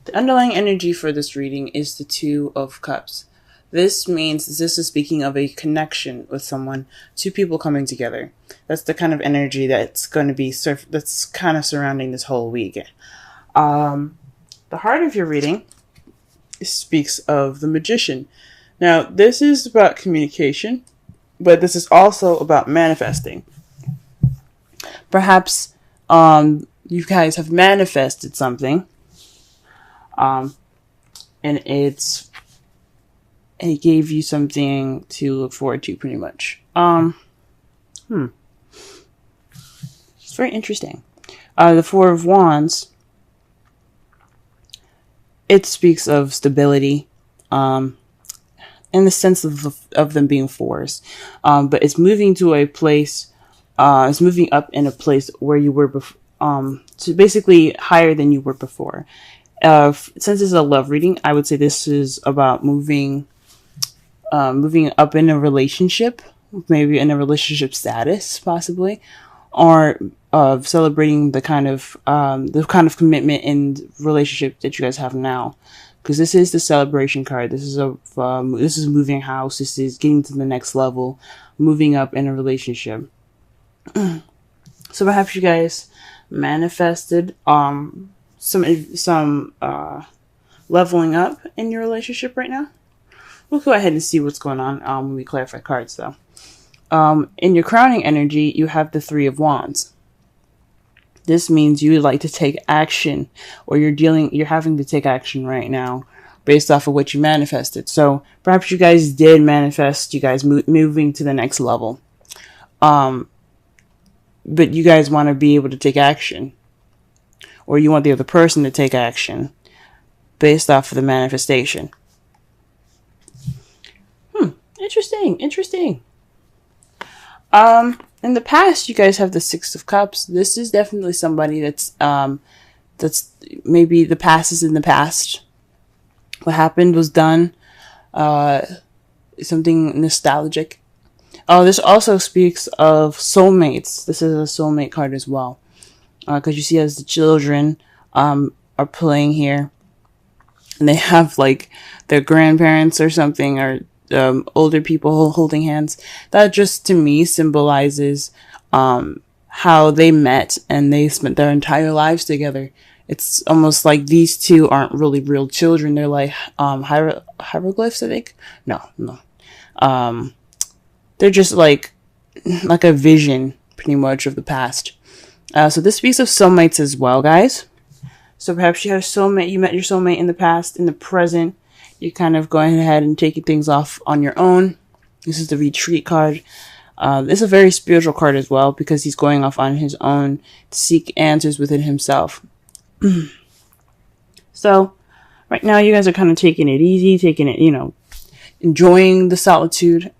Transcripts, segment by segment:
The underlying energy for this reading is the Two of Cups. This means this is speaking of a connection with someone, two people coming together. That's the kind of energy that's going to be that's kind of surrounding this whole week. The heart of your reading speaks of the Magician. Now, this is about communication, but this is also about manifesting. Perhaps you guys have manifested something, and it gave you something to look forward to, pretty much. It's very interesting. The Four of Wands, it speaks of stability, in the sense of them being fours, but it's moving to a place. It's moving up in a place where you were before, so basically higher than you were before. Since this is a love reading, I would say this is about moving up in a relationship, maybe in a relationship status, possibly, or celebrating the kind of commitment and relationship that you guys have now. Because this is the celebration card. This is moving house. This is getting to the next level, moving up in a relationship. So perhaps you guys manifested some leveling up in your relationship right now. We'll go ahead and see what's going on when we clarify cards, though. In your crowning energy, you have the Three of Wands. This means you would like to take action, or you're having to take action right now based off of what you manifested. So perhaps you guys did manifest you guys moving to the next level. But you guys want to be able to take action, or you want the other person to take action based off of the manifestation. Interesting. In the past, you guys have the Six of Cups. This is definitely somebody that's maybe the past is in the past. What happened was done. Something nostalgic. Oh, this also speaks of soulmates. This is a soulmate card as well. Because you see as the children are playing here, and they have like their grandparents or something, or older people holding hands. That just to me symbolizes how they met and they spent their entire lives together. It's almost like these two aren't really real children. They're like hieroglyphs, I think. No. They're just like a vision, pretty much, of the past. So this speaks of soulmates as well, guys. So perhaps you have a soulmate. You met your soulmate in the past. In the present, you're kind of going ahead and taking things off on your own. This is the Retreat card. This is a very spiritual card as well, because he's going off on his own to seek answers within himself. So right now you guys are kind of taking it easy, enjoying the solitude.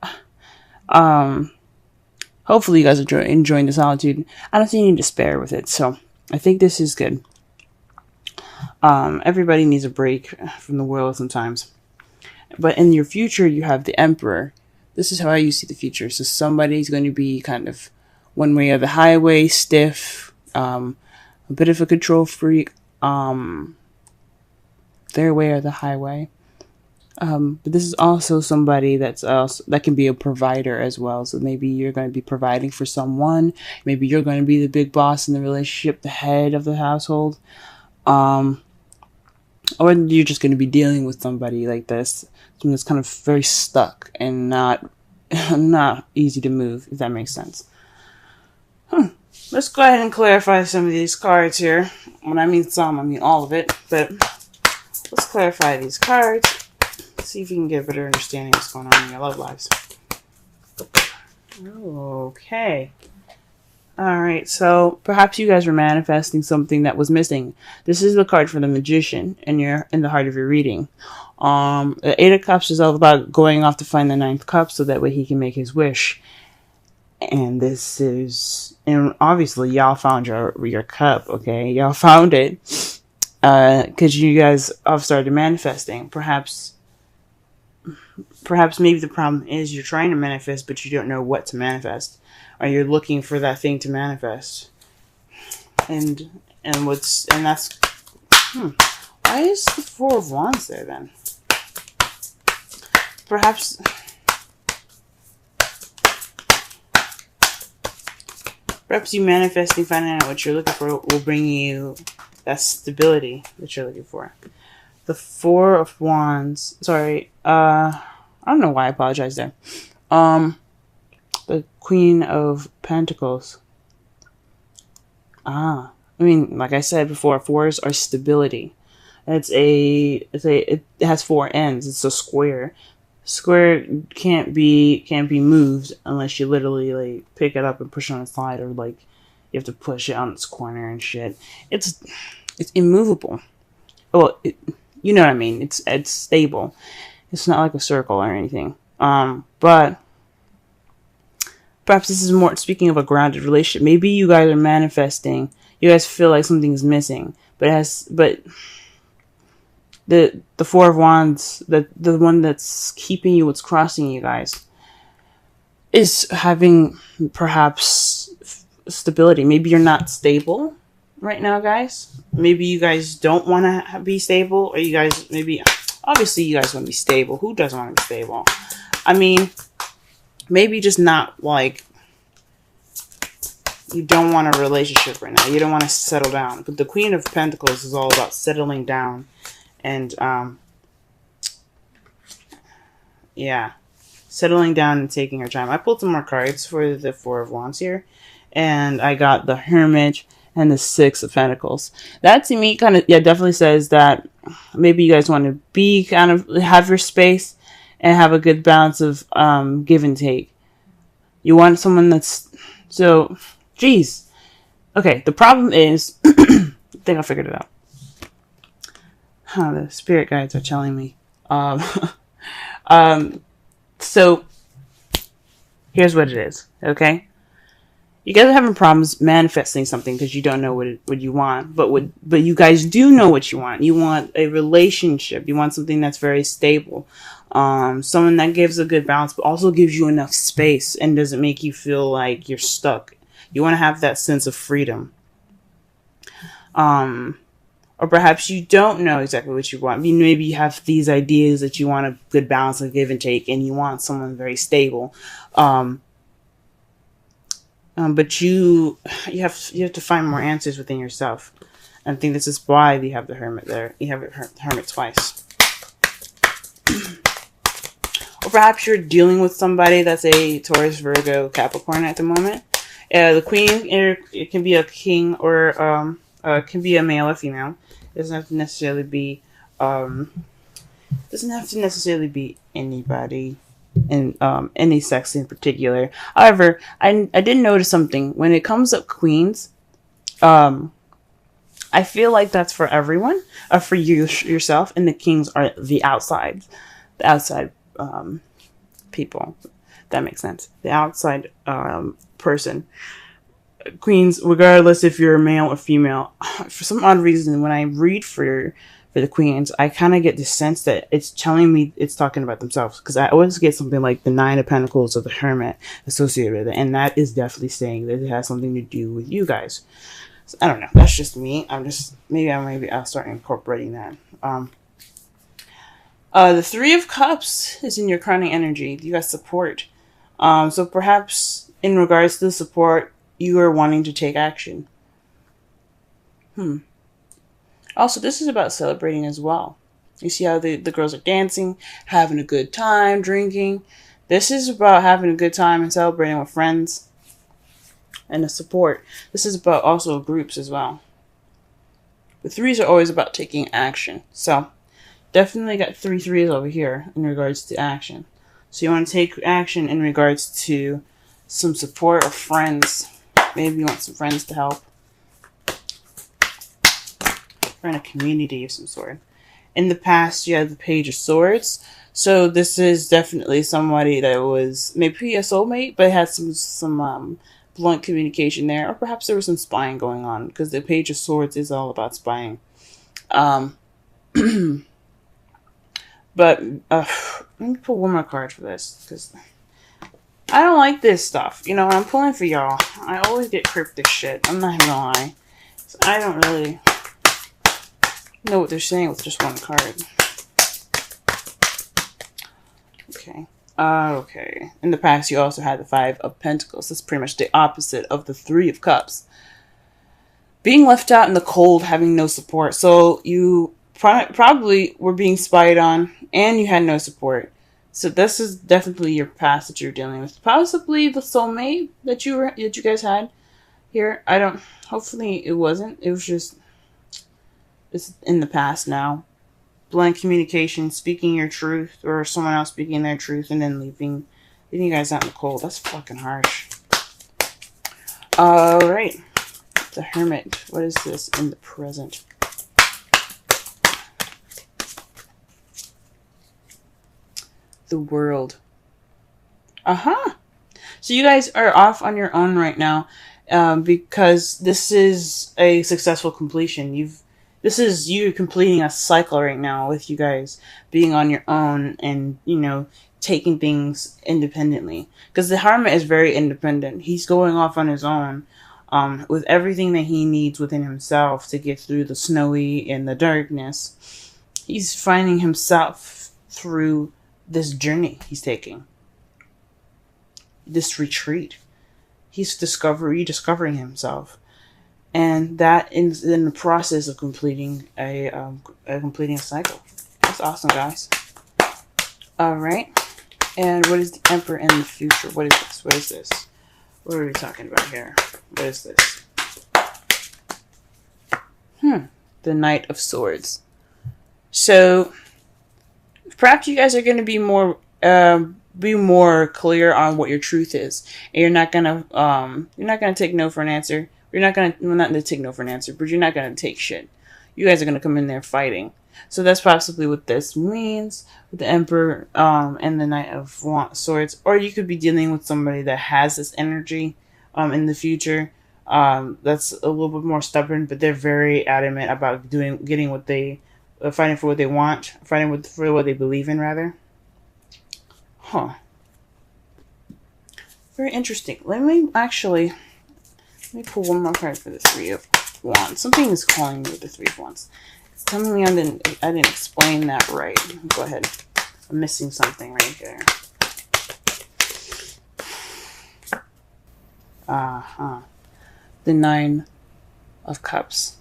Hopefully you guys are enjoying the solitude. I don't see any despair with it, so I think this is good. Everybody needs a break from the world sometimes. But in your future, you have the Emperor. This is how I see the future. So somebody's going to be kind of one way or the highway, stiff, a bit of a control freak, their way or the highway. But this is also somebody that can be a provider as well. So maybe you're going to be providing for someone. Maybe you're going to be the big boss in the relationship, the head of the household. Or you're just going to be dealing with somebody like this, someone that's kind of very stuck and not easy to move, if that makes sense. Let's go ahead and clarify some of these cards here. When I mean some, I mean all of it. But let's clarify these cards. See if we can get a better understanding of what's going on in your love lives. Okay. Alright, so perhaps you guys were manifesting something that was missing. This is the card for the Magician in the heart of your reading. The Eight of Cups is all about going off to find the Ninth Cup so that way he can make his wish. And obviously y'all found your cup, okay? Y'all found it. Because you guys have started manifesting. Perhaps maybe the problem is you're trying to manifest, but you don't know what to manifest. Or you're looking for that thing to manifest. And that's Why is the Four of Wands there then? Perhaps you manifesting, finding out what you're looking for will bring you that stability that you're looking for. The Four of Wands. Sorry. I don't know why I apologize there. The Queen of Pentacles. I mean, like I said before, fours are stability. It has four ends. It's a square. Square can't be moved unless you literally like pick it up and push it on its side, or like you have to push it on its corner and shit. It's immovable. Well, you know what I mean. It's stable. It's not like a circle or anything. But perhaps this is more speaking of a grounded relationship. Maybe you guys are manifesting. You guys feel like something's missing, but the Four of Wands, the one that's keeping you, what's crossing you guys, is having perhaps stability. Maybe you're not stable right now, guys. Maybe you guys don't want to be stable, or you guys obviously you guys want to be stable. Who doesn't want to be stable? I mean, maybe just not like you don't want a relationship right now. You don't want to settle down. But the Queen of Pentacles is all about settling down. And, yeah, settling down and taking her time. I pulled some more cards for the Four of Wands here, and I got the Hermit and the Six of Pentacles. That to me definitely says that maybe you guys want to be have your space and have a good balance of, give and take. You want someone that's, geez. Okay, the problem is, I think I figured it out. The spirit guides are telling me. So here's what it is. Okay, you guys are having problems manifesting something because you don't know what you want. But you guys do know what you want. You want a relationship. You want something that's very stable. Someone that gives a good balance, but also gives you enough space and doesn't make you feel like you're stuck. You want to have that sense of freedom. Or perhaps you don't know exactly what you want. I mean, maybe you have these ideas that you want a good balance of give and take, and you want someone very stable. But you have to find more answers within yourself. And I think this is why you have the Hermit there. You have the Hermit twice. Or perhaps you're dealing with somebody that's a Taurus, Virgo, Capricorn at the moment. The Queen, it can be a king, or it can be a male or female. It doesn't have to necessarily be anybody in any sex in particular. However, I did notice something when it comes up queens. I feel like that's for everyone, for yourself, and the kings are the outside people. That makes sense. The outside person. Queens, regardless if you're a male or female, for some odd reason, when I read for the queens, I kind of get the sense that it's telling me it's talking about themselves, because I always get something like the Nine of Pentacles or the Hermit associated with it, and that is definitely saying that it has something to do with you guys. So, I don't know. That's just me. Maybe I'll start incorporating that. The Three of Cups is in your crowning energy. You got support. So perhaps in regards to the support, you are wanting to take action. Also, this is about celebrating as well. You see how the girls are dancing, having a good time, drinking. This is about having a good time and celebrating with friends and the support. This is about also groups as well. The threes are always about taking action. So, definitely got 3 threes over here in regards to action. So you want to take action in regards to some support or friends. Maybe you want some friends to help. Or in a community of some sort. In the past, you had the Page of Swords. So this is definitely somebody that was maybe a soulmate, but had some blunt communication there. Or perhaps there was some spying going on, because the Page of Swords is all about spying. But let me pull one more card for this, because I don't like this stuff. You know, when I'm pulling for y'all, I always get cryptic shit. I'm not even gonna lie. So I don't really know what they're saying with just one card. Okay. Okay. In the past, you also had the Five of Pentacles. That's pretty much the opposite of the Three of Cups. Being left out in the cold, having no support. So you probably were being spied on, and you had no support. So this is definitely your past that you're dealing with. Possibly the soulmate that you guys had here. I don't. Hopefully it wasn't. It was just. It's in the past now. Blank communication, speaking your truth, or someone else speaking their truth, and then leaving you guys out in the cold. That's fucking harsh. All right, the Hermit. What is this in the present? The World. So you guys are off on your own right now, because this is a successful completion. This is you completing a cycle right now with you guys being on your own and, taking things independently. Because the Hermit is very independent. He's going off on his own, with everything that he needs within himself to get through the snowy and the darkness. He's finding himself through this journey he's taking. This retreat. He's rediscovering himself. And that is in the process of completing a cycle. That's awesome, guys. All right. And what is the Emperor in the future? What is this? What is this? What are we talking about here? What is this? The Knight of Swords. So perhaps you guys are going to be more clear on what your truth is, and you're not gonna take no for an answer. You're not gonna take no for an answer, but you're not gonna take shit. You guys are gonna come in there fighting. So that's possibly what this means with the Emperor and the Knight of Swords. Or you could be dealing with somebody that has this energy in the future. That's a little bit more stubborn, but they're very adamant about fighting for what they want, for what they believe in, rather. Very interesting. Let me pull one more card for the Three of Wands. Something is calling me with the Three of Wands. It's telling me I didn't explain that right. Go ahead. I'm missing something right there. The Nine of Cups.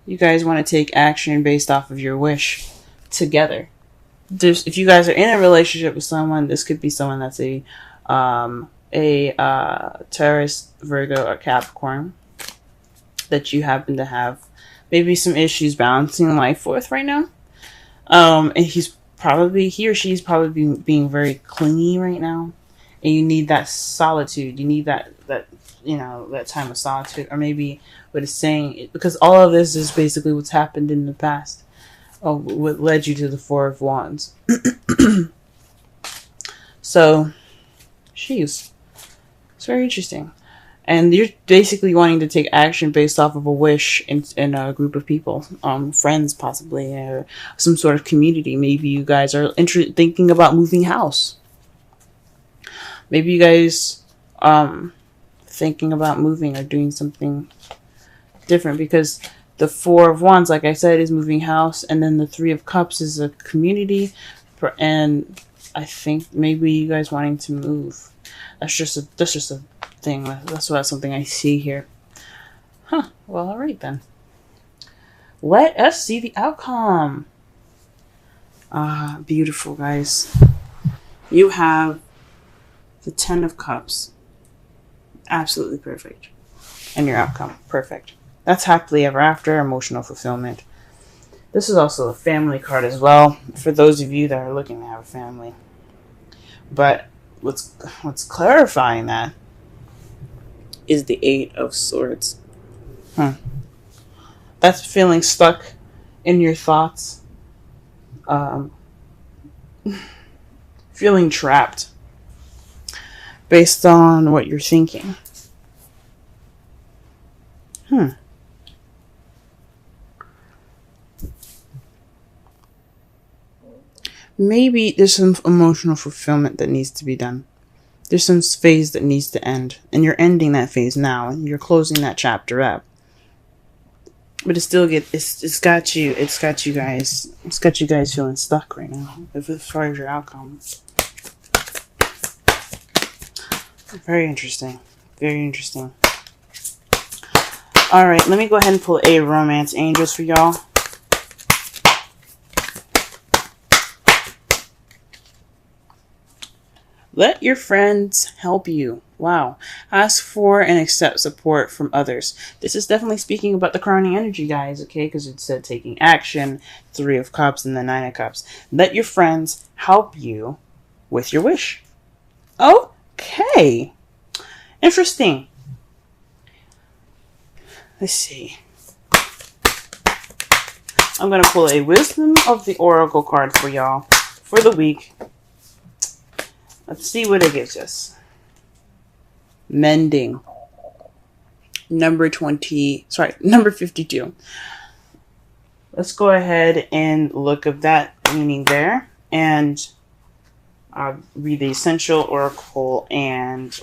You guys want to take action based off of your wish together. If you guys are in a relationship with someone, this could be someone that's a Taurus, Virgo, or Capricorn that you happen to have maybe some issues balancing life with right now. And he or she's probably being very clingy right now, and you need that solitude. You need that time of solitude, or maybe what it's saying, because all of this is basically what's happened in the past. What led you to the Four of Wands. So, it's very interesting. And you're basically wanting to take action based off of a wish in a group of people, friends possibly, or some sort of community. Maybe you guys are thinking about moving house. Maybe you guys thinking about moving or doing something different, because the Four of Wands, like I said, is moving house, and then the Three of Cups is a community, and I think maybe you guys wanting to move. That's just a thing. That's something I see here. Well, all right then. Let us see the outcome. Beautiful, guys. You have the Ten of Cups. Absolutely perfect. And your outcome, perfect. That's happily ever after, emotional fulfillment. This is also a family card as well, for those of you that are looking to have a family. But what's clarifying that is the Eight of Swords. That's feeling stuck in your thoughts. Feeling trapped based on what you're thinking. Maybe there's some emotional fulfillment that needs to be done. There's some phase that needs to end. And you're ending that phase now. And you're closing that chapter up. But it's got you guys, feeling stuck right now as far as your outcome. Very interesting. Very interesting. All right, let me go ahead and pull a romance angels for y'all. Let your friends help you. Wow. Ask for and accept support from others. This is definitely speaking about the crowning energy, guys, okay? Because it said taking action, 3 of Cups and the 9 of Cups. Let your friends help you with your wish. Okay. Interesting. Let's see. I'm going to pull a Wisdom of the Oracle card for y'all for the week. Let's see what it gives us. Mending. Number 52. Let's go ahead and look at that meaning there. And read the Essential Oracle and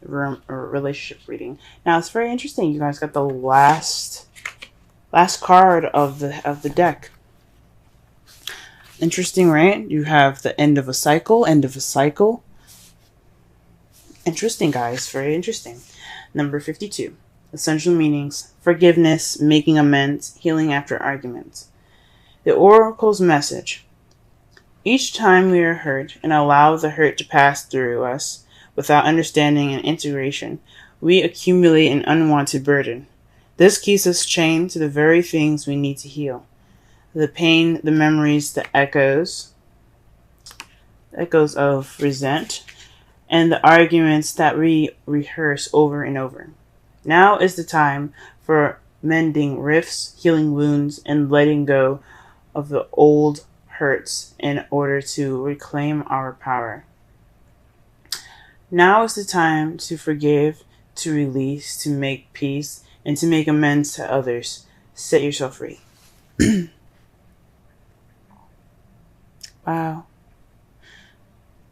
relationship reading. Now it's very interesting. You guys got the last card of the deck. Interesting, right? You have the end of a cycle, Interesting, guys. Very interesting. Number 52. Essential meanings. Forgiveness, making amends, healing after arguments. The Oracle's message. Each time we are hurt and allow the hurt to pass through us without understanding and integration, we accumulate an unwanted burden. This keeps us chained to the very things we need to heal. The pain, the memories, the echoes of resent, and the arguments that we rehearse over and over. Now is the time for mending rifts, healing wounds, and letting go of the old hurts in order to reclaim our power. Now is the time to forgive, to release, to make peace, and to make amends to others. Set yourself free. Wow.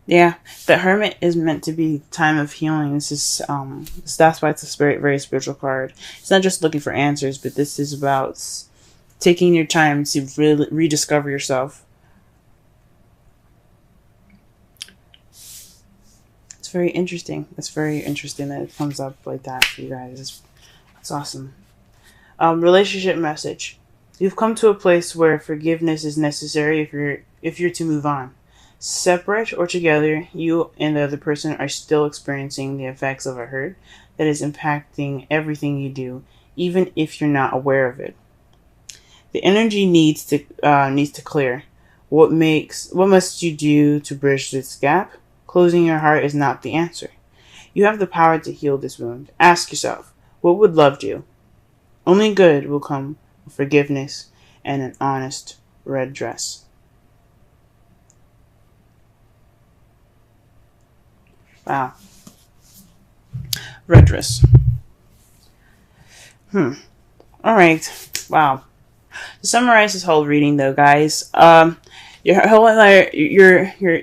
Yeah, the Hermit is meant to be time of healing. This is that's why it's a very spiritual card. It's not just looking for answers, but this is about taking your time to really rediscover yourself. It's very interesting. It's very interesting that it comes up like that for you guys. It's awesome. Relationship message. You've come to a place where forgiveness is necessary if you're to move on. Separate or together, you and the other person are still experiencing the effects of a hurt that is impacting everything you do, even if you're not aware of it. The energy needs to clear. What must you do to bridge this gap? Closing your heart is not the answer. You have the power to heal this wound. Ask yourself, what would love do? Only good will come with forgiveness and an honest red dress. Wow. Red dress. All right. Wow. To summarize this whole reading, though, guys, the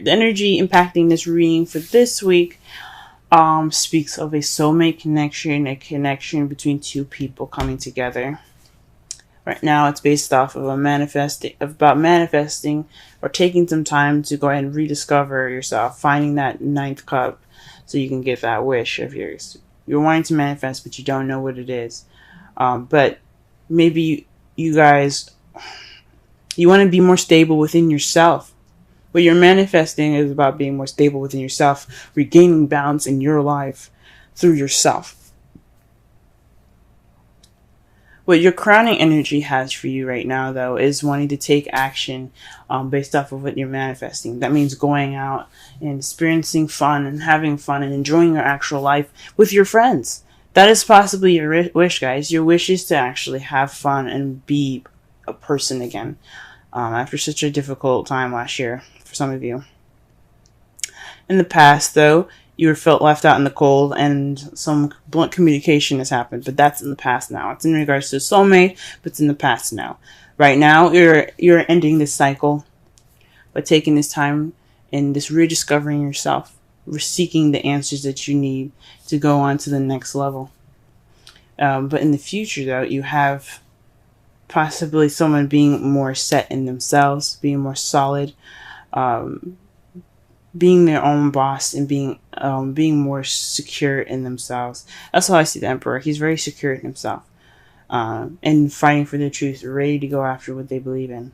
energy impacting this reading for this week speaks of a soulmate connection, a connection between two people coming together. Right now, it's based off of about manifesting or taking some time to go ahead and rediscover yourself, finding that 9th cup so you can get that wish of yours. You're wanting to manifest, but you don't know what it is. But maybe you guys, you want to be more stable within yourself. What you're manifesting is about being more stable within yourself, regaining balance in your life through yourself. What your crowning energy has for you right now, though, is wanting to take action based off of what you're manifesting. That means going out and experiencing fun and having fun and enjoying your actual life with your friends. That is possibly your wish, guys. Your wish is to actually have fun and be a person again after such a difficult time last year for some of you. In the past, though, you were felt left out in the cold and some blunt communication has happened, but that's in the past now. It's in regards to soulmate, but it's in the past now. Right now, you're ending this cycle by taking this time and this rediscovering yourself, seeking the answers that you need to go on to the next level. But in the future, though, you have possibly someone being more set in themselves, being more solid, being their own boss, and being more secure in themselves. That's how I see the Emperor. He's very secure in himself, and fighting for their truth, ready to go after what they believe in.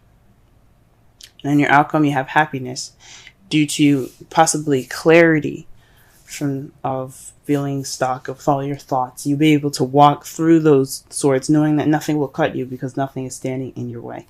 And in your outcome, you have happiness due to possibly clarity from of feeling stock of all your thoughts. You'll be able to walk through those swords knowing that nothing will cut you because nothing is standing in your way.